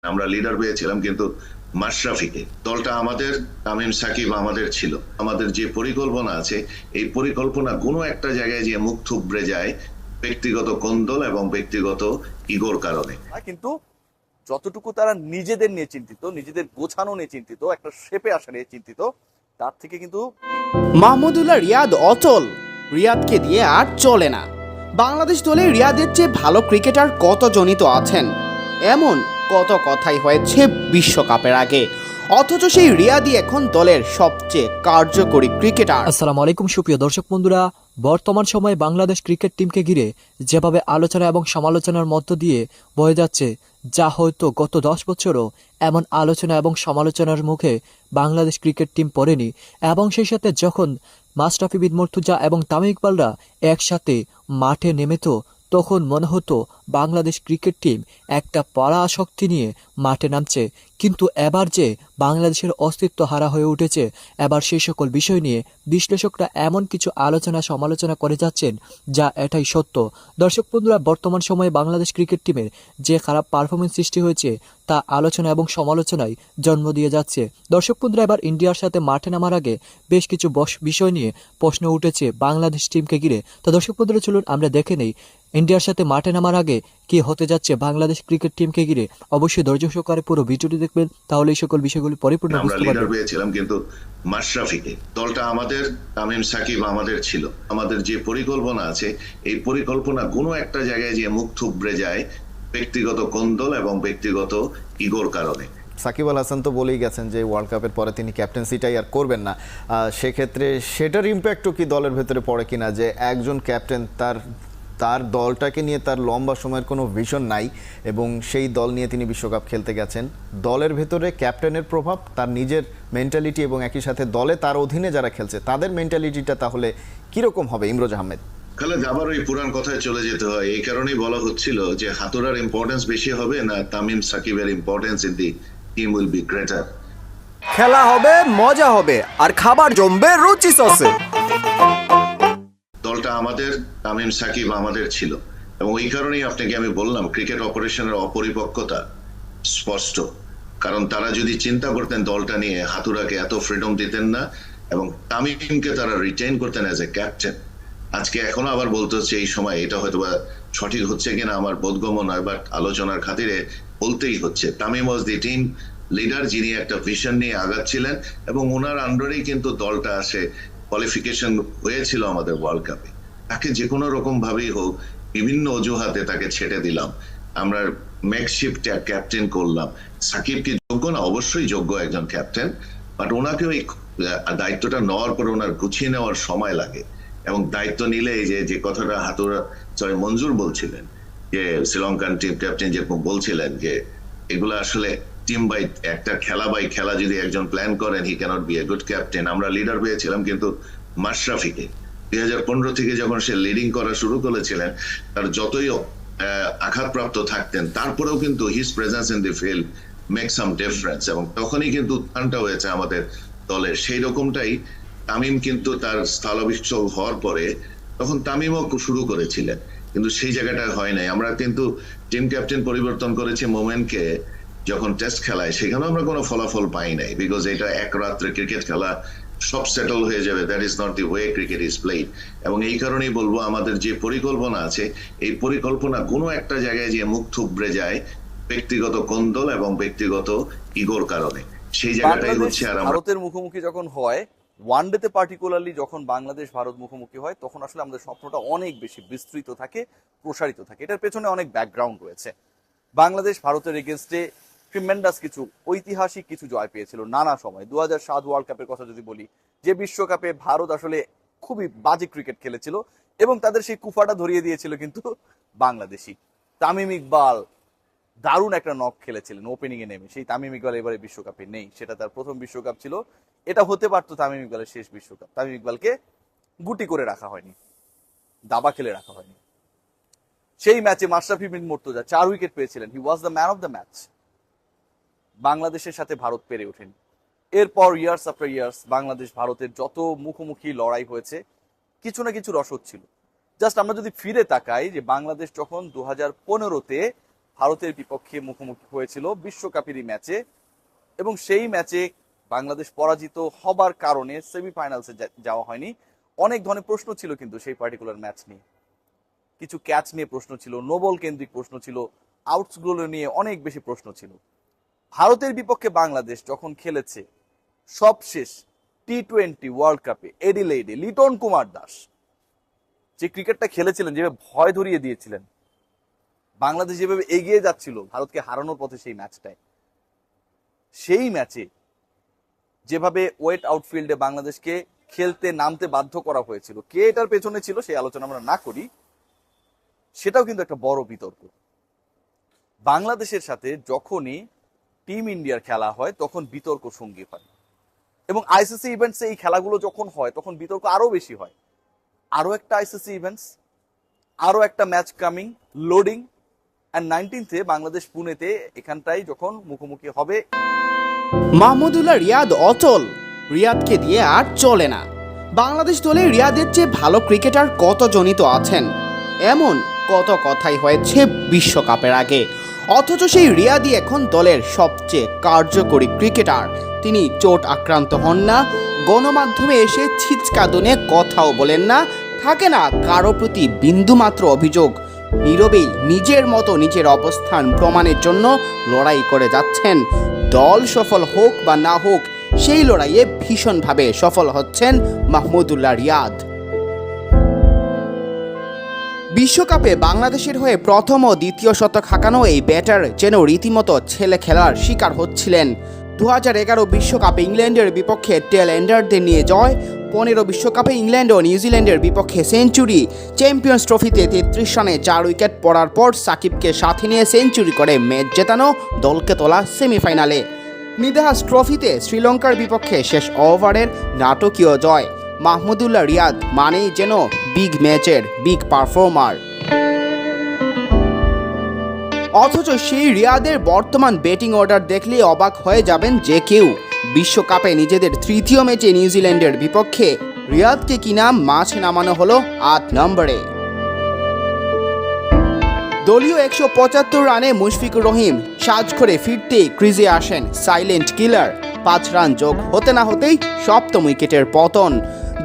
আমরা লিডার পেয়েছিলাম কিন্তু মাশরাফিকে। দলটা আমাদের, তামিম সাকিব আমাদের ছিল। আমাদের যে পরিকল্পনা আছে, এই পরিকল্পনা কোনো একটা জায়গায় যে মুখ থুবড়ে যায় ব্যক্তিগত কোন্দল এবং ব্যক্তিগত ইগোর কারণে। কিন্তু যতটুকু তারা নিজেদের নিয়ে চিন্তিত, নিজেদের গোছানো নিয়ে চিন্তিত, একটা শেপে আসা নিয়ে চিন্তিত, তার থেকে কিন্তু মাহমুদুল্লাহ রিয়াদ অচল। রিয়াদকে দিয়ে আর চলে না। বাংলাদেশ দলে রিয়াদের চেয়ে ভালো ক্রিকেটার কতজনই তো আছেন। এমন কত কথাই হয়েছে বিশ্বকাপের আগে, অথচ সেই রিয়াদই এখন দলের সবচেয়ে কার্যকরী ক্রিকেটার। আসসালামু আলাইকুম সুপ্রিয় দর্শক বন্ধুরা, বর্তমান সময়ে বাংলাদেশ ক্রিকেট টিমকে ঘিরে যেভাবে আলোচনা এবং সমালোচনার মধ্য দিয়ে বয়ে যাচ্ছে, যা হয়তো গত 10 বছরও এমন আলোচনা এবং সমালোচনার মুখে বাংলাদেশ ক্রিকেট টিম পড়েনি। এবং সেই সাথে যখন মাশরাফি বিন মুর্তজা এবং তামিম ইকবালরা একসাথে মাঠে নেমেতো, তখন মনে হতো বাংলাদেশ ক্রিকেট টিম একটা পরাশক্তি নিয়ে মাঠে নামছে। কিন্তু এবার যে বাংলাদেশের অস্তিত্ব হারা হয়ে উঠেছে, এবার সেই সকল বিষয় নিয়ে বিশ্লেষকরা এমন কিছু আলোচনা সমালোচনা করে যাচ্ছেন, যা এটাই সত্য। দর্শক বন্ধুরা, বর্তমান সময়ে বাংলাদেশ ক্রিকেট টিমের যে খারাপ পারফরমেন্স সৃষ্টি হয়েছে, তা আলোচনা এবং সমালোচনায় জন্ম দিয়ে যাচ্ছে। দর্শক বন্ধুরা, এবার ইন্ডিয়ার সাথে মাঠে নামার আগে বেশ কিছু বিষয় নিয়ে প্রশ্ন উঠেছে বাংলাদেশ টিমকে ঘিরে। তো দর্শক বন্ধুরা, চলুন আমরা দেখে নেই ইন্ডিয়ার সাথে মাঠে নামার আগে কি হতে যাচ্ছে বাংলাদেশ ক্রিকেট টিমকে ঘিরে। অবশ্যই ধৈর্য সহকারে পুরো ভিডিওটি দেখবেন, তাহলে এই সকল বিষয়গুলি পরিপূর্ণ আমরা বুঝতে লিডার পারবেন। পেয়েছিলাম কিন্তু মাশরাফিকে। দলটা আমাদের, তামিম সাকিব আমাদের ছিল। আমাদের যে পরিকল্পনা আছে, এই পরিকল্পনা কোনো একটা জায়গায় যে মুখ থুবড়ে যায় ব্যক্তিগত কোন্দল এবং ব্যক্তিগত ইগোর কারণে। সাকিব আল হাসান তো বলেই গেছেন যে ওয়ার্ল্ড কাপের পরে তিনি ক্যাপ্টেন্সিটাই আর করবেন না। সেক্ষেত্রে সেটার ইম্প্যাক্টও কি দলের ভেতরে পড়ে কিনা, যে একজন ক্যাপ্টেন তার তার দলটাকে নিয়ে তার লম্বা সময়ের কোনো ভিশন নাই এবং সেই দল নিয়ে তিনি বিশ্বকাপ খেলতে গেছেন। দলের ভেতরে ক্যাপ্টেনের প্রভাব, তার নিজের মেন্টালিটি এবং একই সাথে দলে তার অধীনে যারা খেলছে তাদের মেন্টালিটিটা তাহলে কীরকম হবে? ইমরোজ আহমেদ। খালেদ, আবার ওই পুরান কথায় চলে যেতে হয়। এই কারণেই বলা হচ্ছিল যে হাতুড়ার ইম্পর্টেন্স বেশি হবে না তামিম সাকিবের importance in the team will be greater. খেলা হবে, মজা হবে, আর খাবার জমবে রুচি সসে। দলটা আমাদের, তামিম সাকিব আমাদের ছিল এবং এই কারণেই আপনাকে আমি বললাম ক্রিকেট অপারেশনের অপরিপক্কতা স্পষ্ট। কারণ তারা যদি চিন্তা করতেন দলটা নিয়ে, হাতুড়াকে এত ফ্রিডম দিতেন না এবং তামিমকে তারা রিটেইন করতেন অ্যাজ এ ক্যাপ্টেন। আজকে এখনো আবার বলতে হচ্ছে এই সময়, এটা হয়তো বা সঠিক হচ্ছে কিনা আমার বোধগম্য নয়, বাট আলোচনার খাতিরে বলতেই হচ্ছে তামিম ওয়াজ দি টিম লিডার, যিনি একটা ভিশন নিয়ে আগাচ্ছিলেন এবং ওনার আন্ডারেই কিন্তু দলটা আসে কোয়ালিফিকেশন হয়েছিল আমাদের ওয়ার্ল্ড কাপে। তাকে যে কোনো রকম ভাবেই হোক, বিভিন্ন অজুহাতে তাকে ছেড়ে দিলাম, আমরা মেকশিফট ক্যাপ্টেন করলাম। সাকিব কি যোগ্য না? অবশ্যই যোগ্য একজন ক্যাপ্টেন, বাট ওনাকেও এই দায়িত্বটা নেওয়ার পর ওনার গুছিয়ে নেওয়ার সময় লাগে এবং দায়িত্ব নিলে এই যে কথাটা মঞ্জুর বলছিলেন, যে শ্রীলঙ্কান টিম ক্যাপ্টেন যেরকম বলছিলেন যে এগুলো আসলে টিম বাই, একটা খেলা বাই খেলা যদি একজন প্ল্যান করেন, he cannot be a good captain. আমরা লিডার পেয়েছিলাম কিন্তু মাশরাফিকে। 2015 থেকে যখন সে লিডিং করা শুরু করেছিলেন, তার যতই আঘাতপ্রাপ্ত থাকতেন, তারপরেও কিন্তু his presence in the field make some difference এবং তখনই কিন্তু উত্থানটা হয়েছে আমাদের দলের। সেই রকমটাই তামিম কিন্তু তার স্থলাভিষিক্ত হওয়ার পরে তখন তামিমও শুরু করেছিলেন, কিন্তু সেই জায়গাটা হয় নাই। আমরা কিন্তু টিম ক্যাপ্টেন পরিবর্তন করেছি মোমেনকে যখন টেস্ট খেলায়, সেখানেও আমরা কোনো ফলাফল পাই নাই, বিকজ এটা এক রাত্রে ক্রিকেট খেলা, সব সেটেল হয়ে যাবে। That is not the way cricket is played. এবং এই কারণেই বলবো আমাদের যে পরিকল্পনা আছে, এই পরিকল্পনা কোনো একটা জায়গায় যে মুখ থুবড়ে যায় ব্যক্তিগত কোন্দল এবং ব্যক্তিগত ইগোর কারণে, সেই জায়গাটাই হচ্ছে। আর ভারতের মুখোমুখি যখন হয়, ওয়ানডেতে পার্টিকুলারলি যখন বাংলাদেশ ভারত মুখোমুখি হয়, তখন আসলে আমাদের স্বপ্নটা অনেক বেশি বিস্তৃত থাকে, প্রসারিত থাকে। এটার পেছনে অনেক ব্যাকগ্রাউন্ড রয়েছে। বাংলাদেশ ভারতের এগেনস্টে ট্রিমেন্ডাস কিছু ঐতিহাসিক কিছু জয় পেয়েছিল নানা সময়। 2007 ওয়ার্ল্ড কাপের কথা যদি বলি, যে বিশ্বকাপে ভারত আসলে খুবই বাজে ক্রিকেট খেলেছিল এবং তাদের সেই কুফাটা ধরিয়ে দিয়েছিল কিন্তু বাংলাদেশি। তামিম ইকবাল দারুণ একটা নক খেলেছিলেন ওপেনিং এ নেমে। সেই তামিম ইকবাল এবারে বিশ্বকাপে নেই, সেটা তার প্রথম বিশ্বকাপ ছিল। এটা হতে পারতো তামিম ইকবালের শেষ বিশ্বকাপ। তামিম ইকবালকে গুটি করে রাখা হয়নি, দাবা খেলে রাখা হয়নি। সেই ম্যাচে মাশরাফি বিন মুর্তজা 4 উইকেট পেয়েছিলেন, he was the man of the match. বাংলাদেশের সাথে ভারত পেরে ওঠেনি। এরপর ইয়ার্স আফটার ইয়ার্স বাংলাদেশ ভারতের যত মুখোমুখি লড়াই হয়েছে, কিছু না কিছু রসদ ছিল। জাস্ট আমরা যদি ফিরে তাকাই, যে বাংলাদেশ যখন 2015-তে ভারতের বিপক্ষে মুখোমুখি হয়েছিল বিশ্বকাপেরই ম্যাচে, এবং সেই ম্যাচে বাংলাদেশ পরাজিত হবার কারণে সেমিফাইনালসে যাওয়া হয়নি। অনেক ধরনের প্রশ্ন ছিল কিন্তু সেই পার্টিকুলার ম্যাচ নিয়ে, কিছু ক্যাচ নিয়ে প্রশ্ন ছিল, নোবল কেন্দ্রিক প্রশ্ন ছিল, আউটসগুলো নিয়ে অনেক বেশি প্রশ্ন ছিল। ভারতের বিপক্ষে বাংলাদেশ যখন খেলেছে সবশেষ টি-20 ওয়ার্ল্ড কাপে এডিলেইডে, লিটন কুমার দাস যে ক্রিকেটটা খেলেছিলেন, যেভাবে ভয় ধরিয়ে দিয়েছিলেন, বাংলাদেশ যেভাবে এগিয়ে যাচ্ছিল ভারতকে হারানোর পথে সেই ম্যাচে যেভাবে ওয়েট আউটফিল্ডে বাংলাদেশকে খেলতে নামতে বাধ্য করা হয়েছিল, কে এটার পেছনে ছিল সেই আলোচনা আমরা না করি, সেটাও কিন্তু একটা বড় বিতর্ক। বাংলাদেশের সাথে যখনই টিম ইন্ডিয়ার খেলা হয় তখন বিতর্ক সঙ্গী হয়, এবং আইসিসি ইভেন্টসে এই খেলাগুলো যখন হয় তখন বিতর্ক আরো বেশি হয়। আরো একটা আইসিসি ইভেন্টস, আরো একটা match coming, loading, and 19th Bangladesh পুনেতে এখানটাই যখন মুখোমুখি হবে। মাহমুদুল্লাহ রিয়াদ অচল, রিয়াদকে দিয়ে আর চলে না। বাংলাদেশ দলে রিয়াদের চেয়ে ভালো ক্রিকেটার কতজনই তো আছেন, এমন কত কথাই হয়েছে বিশ্বকাপের আগে। অথচ সেই রিয়াদই এখন দলের সবচেয়ে কার্যকরী ক্রিকেটার। তিনি চোট আক্রান্ত হন না, গণমাধ্যমে এসে ছিচকাদনে কথাও বলেন না, থাকে না কারো প্রতি বিন্দুমাত্র অভিযোগ। নীরবেই নিজের মতো নিজের অবস্থান প্রমাণের জন্য লড়াই করে যাচ্ছেন। দল সফল হোক বা না হোক, সেই লড়াইয়ে ভীষণভাবে সফল হচ্ছেন মাহমুদুল্লাহ রিয়াদ। বিশ্বকাপে বাংলাদেশের হয়ে প্রথম ও দ্বিতীয় শতক হাঁকানো এই ব্যাটার যেন রীতিমতো ছেলে খেলার শিকার হচ্ছিলেন। 2011 বিশ্বকাপে ইংল্যান্ডের বিপক্ষে টেল এন্ডারদের নিয়ে জয়, 15 বিশ্বকাপে ইংল্যান্ড ও নিউজিল্যান্ডের বিপক্ষে সেঞ্চুরি, চ্যাম্পিয়ন্স ট্রফিতে 33 রানে 4 উইকেট পড়ার পর সাকিবকে সাথে নিয়ে সেঞ্চুরি করে ম্যাচ জেতানো, দলকে তোলা সেমিফাইনালে। নিদাহাস ট্রফিতে শ্রীলঙ্কার বিপক্ষে শেষ ওভারের নাটকীয় জয়। মাহমুদুল্লাহ রিয়াদ মানেই যেন বিগ ম্যাচের বিগ পারফর্মার। অথচ সেই রিয়াদের বর্তমান ব্যাটিং অর্ডার দেখলে অবাক হয়ে যাবেন যে কেউ। বিশ্বকাপে নিজেদের তৃতীয় ম্যাচে নিউজিল্যান্ডের বিপক্ষে রিয়াদকে কিনা মাঠে নামানো হলো 8 নম্বরে। দলীয় 175 রানে মুশফিকুর রহিম সাজ করে ফিরতেই ক্রিজে আসেন সাইলেন্ট কিলার। 5 রান যোগ হতে না হতেই সপ্তম উইকেটের পতন।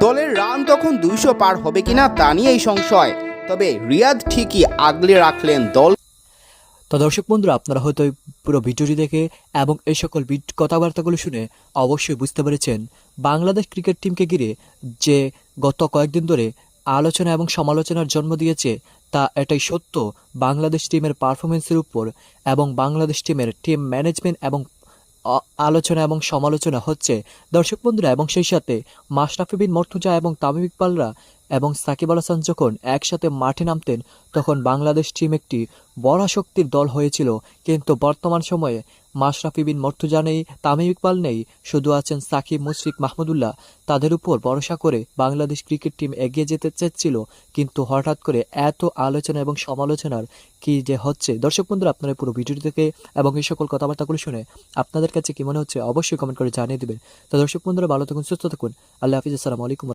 দলের রান তখন 200 পার হবে কিনা তা নিয়েই সংশয়, তবে রিয়াদ ঠিকই আগলে রাখলেন দল। তো দর্শক বন্ধুরা, আপনারা হয়তো এই পুরো ভিডিওটি দেখে এবং এই সকল কথাবার্তাগুলো শুনে অবশ্যই বুঝতে পেরেছেন বাংলাদেশ ক্রিকেট টিমকে ঘিরে যে গত কয়েকদিন ধরে আলোচনা এবং সমালোচনার জন্ম দিয়েছে তা এটাই সত্য বাংলাদেশ টিমের পারফরমেন্সের উপর, এবং বাংলাদেশ টিমের টিম ম্যানেজমেন্ট এবং আলোচনা এবং সমালোচনা হচ্ছে দর্শক বন্ধুরা। এবং সেই সাথে মাশরাফি বিন মুর্তজা এবং তামিম ইকবালরা এবং সাকিব আল হাসান যখন একসাথে মাঠে নামতেন তখন বাংলাদেশ টিম একটি বড় শক্তির দল হয়েছিল, কিন্তু বর্তমান সময়ে মাশরাফি বিন মুর্তজা নেই, তামিম ইকবাল নেই, শুধু আছেন সাকিব, মুশফিক, মাহমুদুল্লাহ। তাদের উপর ভরসা করে বাংলাদেশ ক্রিকেট টিম এগিয়ে যেতে চেয়েছিল, কিন্তু হঠাৎ করে এত আলোচনা এবং সমালোচনার কি যে হচ্ছে। দর্শক বন্ধুরা, আপনারা পুরো ভিডিওটি থেকে এবং এই সকল কথাবার্তাগুলো শুনে আপনাদের কাছে কি মনে হচ্ছে অবশ্যই কমেন্ট করে জানিয়ে দেবেন। তো দর্শক বন্ধুরা, ভালো থাকুন, সুস্থ থাকুন, আল্লাহ হাফিজ, আসসালামু আলাইকুম।